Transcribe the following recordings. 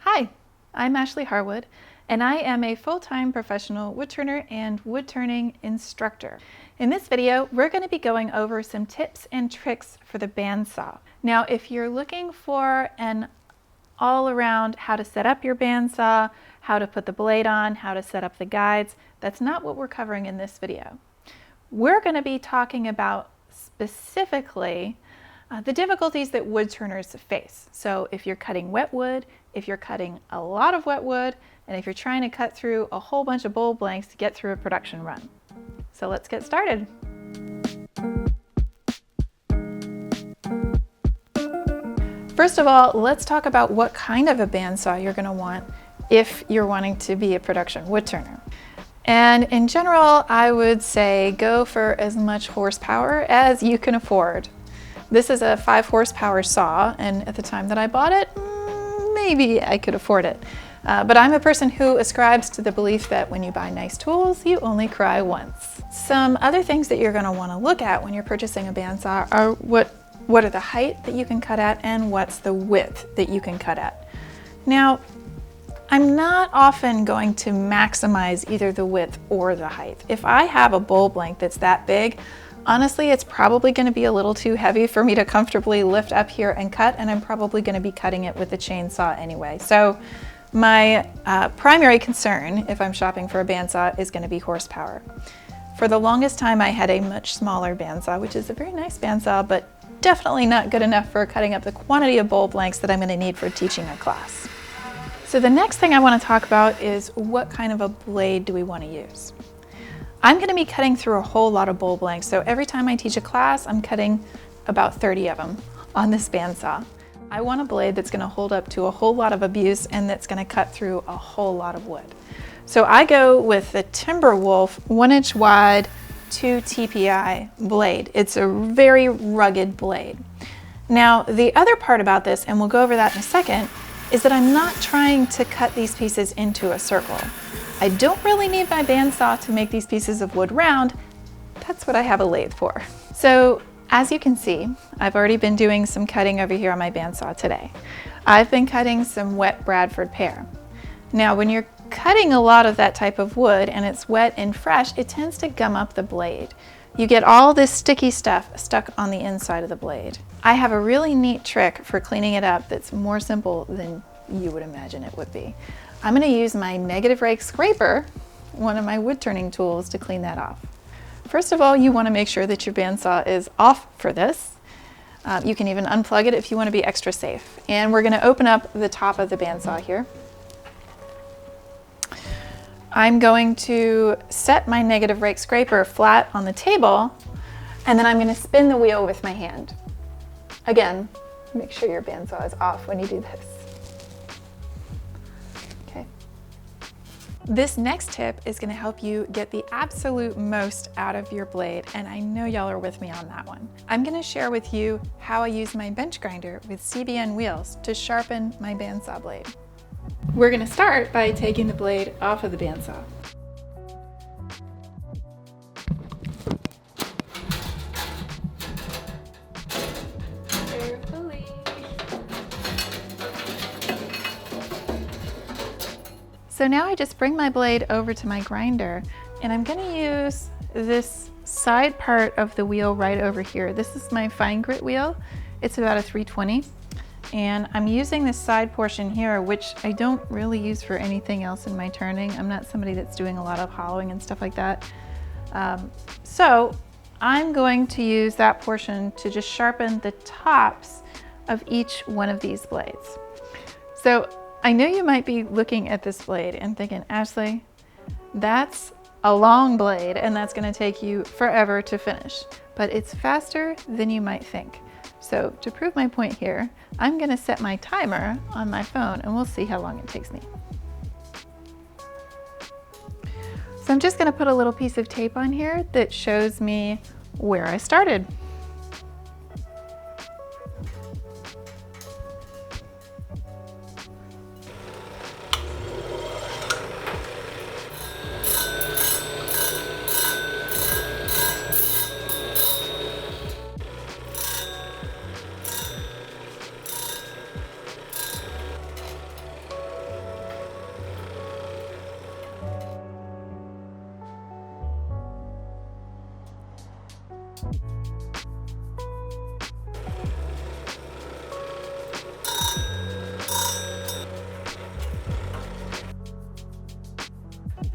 Hi, I'm Ashley Harwood, and I am a full-time professional woodturner and woodturning instructor. In this video, we're going to be going over some tips and tricks for the bandsaw. Now, if you're looking for an all-around how to set up your bandsaw, how to put the blade on, how to set up the guides, that's not what we're covering in this video. We're going to be talking about specifically the difficulties that woodturners face. So if you're cutting wet wood, if you're cutting a lot of wet wood, and if you're trying to cut through a whole bunch of bowl blanks to get through a production run. So let's get started. First of all, let's talk about what kind of a bandsaw you're going to want if you're wanting to be a production woodturner. And in general, I would say go for as much horsepower as you can afford. This is a 5 horsepower saw, and at the time that I bought it, maybe I could afford it. But I'm a person who ascribes to the belief that when you buy nice tools, you only cry once. Some other things that you're going to want to look at when you're purchasing a bandsaw are what are the height that you can cut at and what's the width that you can cut at. Now, I'm not often going to maximize either the width or the height. If I have a bowl blank that's that big, honestly, it's probably going to be a little too heavy for me to comfortably lift up here and cut, and I'm probably going to be cutting it with a chainsaw anyway. So my primary concern if I'm shopping for a bandsaw is going to be horsepower. For the longest time, I had a much smaller bandsaw, which is a very nice bandsaw, but definitely not good enough for cutting up the quantity of bowl blanks that I'm going to need for teaching a class. So the next thing I want to talk about is what kind of a blade do we want to use? I'm going to be cutting through a whole lot of bowl blanks, so every time I teach a class, I'm cutting about 30 of them on this bandsaw. I want a blade that's going to hold up to a whole lot of abuse and that's going to cut through a whole lot of wood. So I go with the TIMBERWOLF 1-inch wide 2 TPI blade. It's a very rugged blade. Now, the other part about this, and we'll go over that in a second, is that I'm not trying to cut these pieces into a circle. I don't really need my bandsaw to make these pieces of wood round. That's what I have a lathe for. So as you can see, I've already been doing some cutting over here on my bandsaw today. I've been cutting some wet Bradford pear. Now when you're cutting a lot of that type of wood and it's wet and fresh, it tends to gum up the blade. You get all this sticky stuff stuck on the inside of the blade. I have a really neat trick for cleaning it up that's more simple than you would imagine it would be. I'm going to use my negative rake scraper, one of my wood turning tools, to clean that off. First of all, you want to make sure that your bandsaw is off for this. You can even unplug it if you want to be extra safe. And we're going to open up the top of the bandsaw here. I'm going to set my negative rake scraper flat on the table, and then I'm going to spin the wheel with my hand. Again, make sure your bandsaw is off when you do this. Okay. This next tip is going to help you get the absolute most out of your blade, and I know y'all are with me on that one. I'm going to share with you how I use my bench grinder with CBN wheels to sharpen my bandsaw blade. We're going to start by taking the blade off of the bandsaw. Carefully. So now I just bring my blade over to my grinder, and I'm going to use this side part of the wheel right over here. This is my fine grit wheel. It's about a 320. And I'm using this side portion here, which I don't really use for anything else in my turning. I'm not somebody that's doing a lot of hollowing and stuff like that. So I'm going to use that portion to just sharpen the tops of each one of these blades. So I know you might be looking at this blade and thinking, Ashley, that's a long blade and that's going to take you forever to finish, but it's faster than you might think. So to prove my point here, I'm going to set my timer on my phone and we'll see how long it takes me. So I'm just going to put a little piece of tape on here that shows me where I started.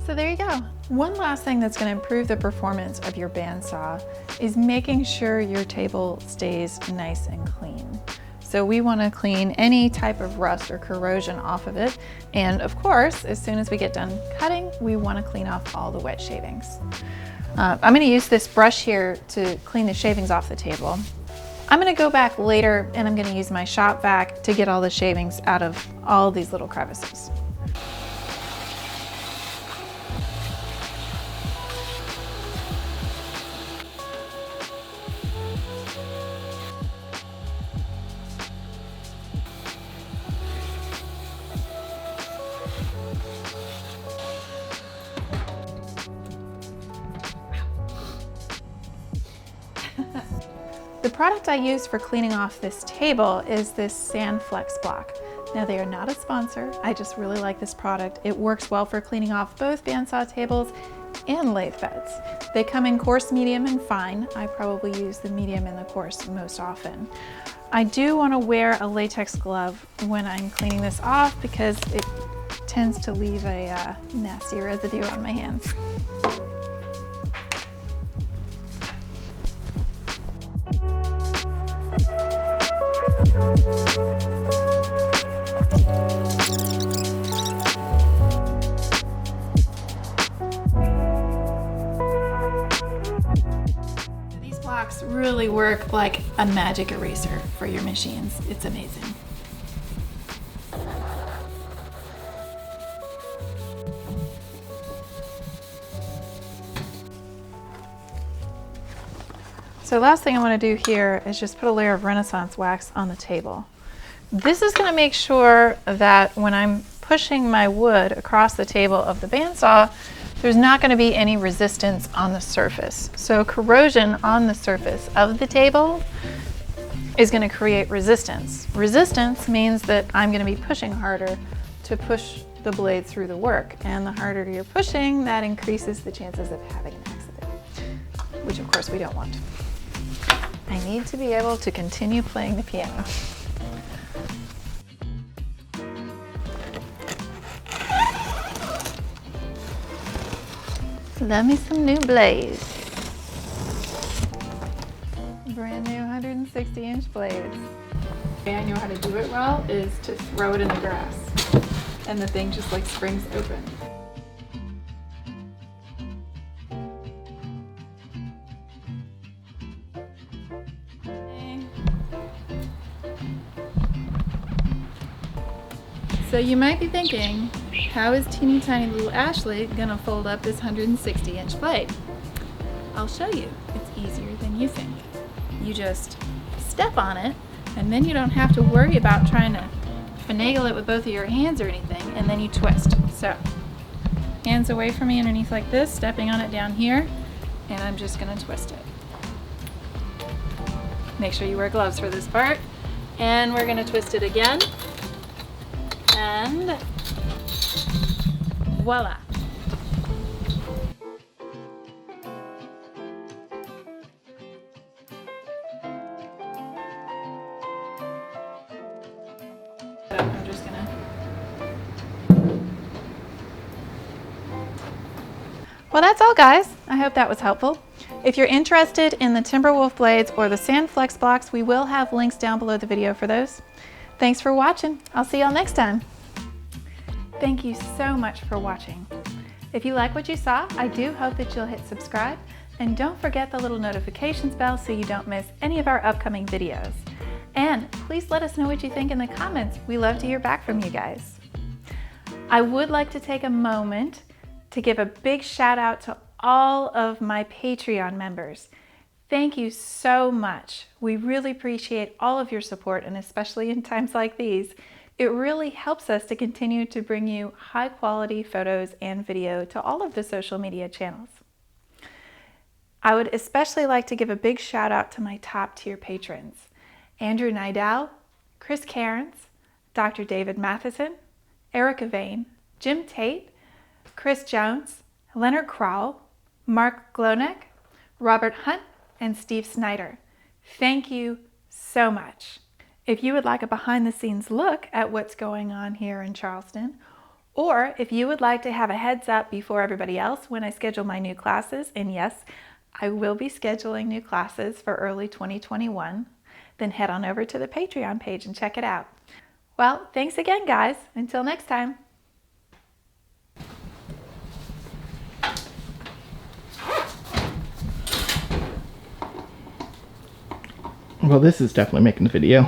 So there you go. One last thing that's going to improve the performance of your bandsaw is making sure your table stays nice and clean. So we want to clean any type of rust or corrosion off of it. And of course, as soon as we get done cutting, we want to clean off all the wet shavings. I'm going to use this brush here to clean the shavings off the table. I'm going to go back later and I'm going to use my shop vac to get all the shavings out of all these little crevices. The product I use for cleaning off this table is this Sand Flex block. Now they are not a sponsor, I just really like this product. It works well for cleaning off both bandsaw tables and lathe beds. They come in coarse, medium, and fine. I probably use the medium and the coarse most often. I do want to wear a latex glove when I'm cleaning this off because it tends to leave a nasty residue on my hands. These blocks really work like a magic eraser for your machines. It's amazing. So last thing I want to do here is just put a layer of Renaissance wax on the table. This is going to make sure that when I'm pushing my wood across the table of the bandsaw, there's not going to be any resistance on the surface. So corrosion on the surface of the table is going to create resistance. Resistance means that I'm going to be pushing harder to push the blade through the work. And the harder you're pushing, that increases the chances of having an accident, which of course we don't want. I need to be able to continue playing the piano. Love me some new blades. Brand new 160-inch blades. And I know how to do it well is to throw it in the grass. And the thing just like springs open. So you might be thinking, how is teeny tiny little Ashley gonna fold up this 160-inch blade? I'll show you. It's easier than you think. You just step on it, and then you don't have to worry about trying to finagle it with both of your hands or anything, and then you twist. So, hands away from me underneath like this, stepping on it down here, and I'm just gonna twist it. Make sure you wear gloves for this part. And we're gonna twist it again. And voila. I'm just gonna. Well, that's all, guys. I hope that was helpful. If you're interested in the TIMBERWOLF blades or the Sand Flex blocks, we will have links down below the video for those. Thanks for watching. I'll see y'all next time. Thank you so much for watching. If you like what you saw, I do hope that you'll hit subscribe, and don't forget the little notifications bell so you don't miss any of our upcoming videos. And please let us know what you think in the comments. We love to hear back from you guys. I would like to take a moment to give a big shout out to all of my Patreon members. Thank you so much. We really appreciate all of your support, and especially in times like these, it really helps us to continue to bring you high quality photos and video to all of the social media channels. I would especially like to give a big shout out to my top tier patrons: Andrew Nidal, Chris Cairns, Dr. David Matheson, Erica Vane, Jim Tate, Chris Jones, Leonard Crowell, Mark Glonek, Robert Hunt, and Steve Snyder. Thank you so much. If you would like a behind-the-scenes look at what's going on here in Charleston, or if you would like to have a heads up before everybody else when I schedule my new classes, and yes, I will be scheduling new classes for early 2021, then head on over to the Patreon page and check it out. Well, thanks again, guys. Until next time. Well, this is definitely making the video.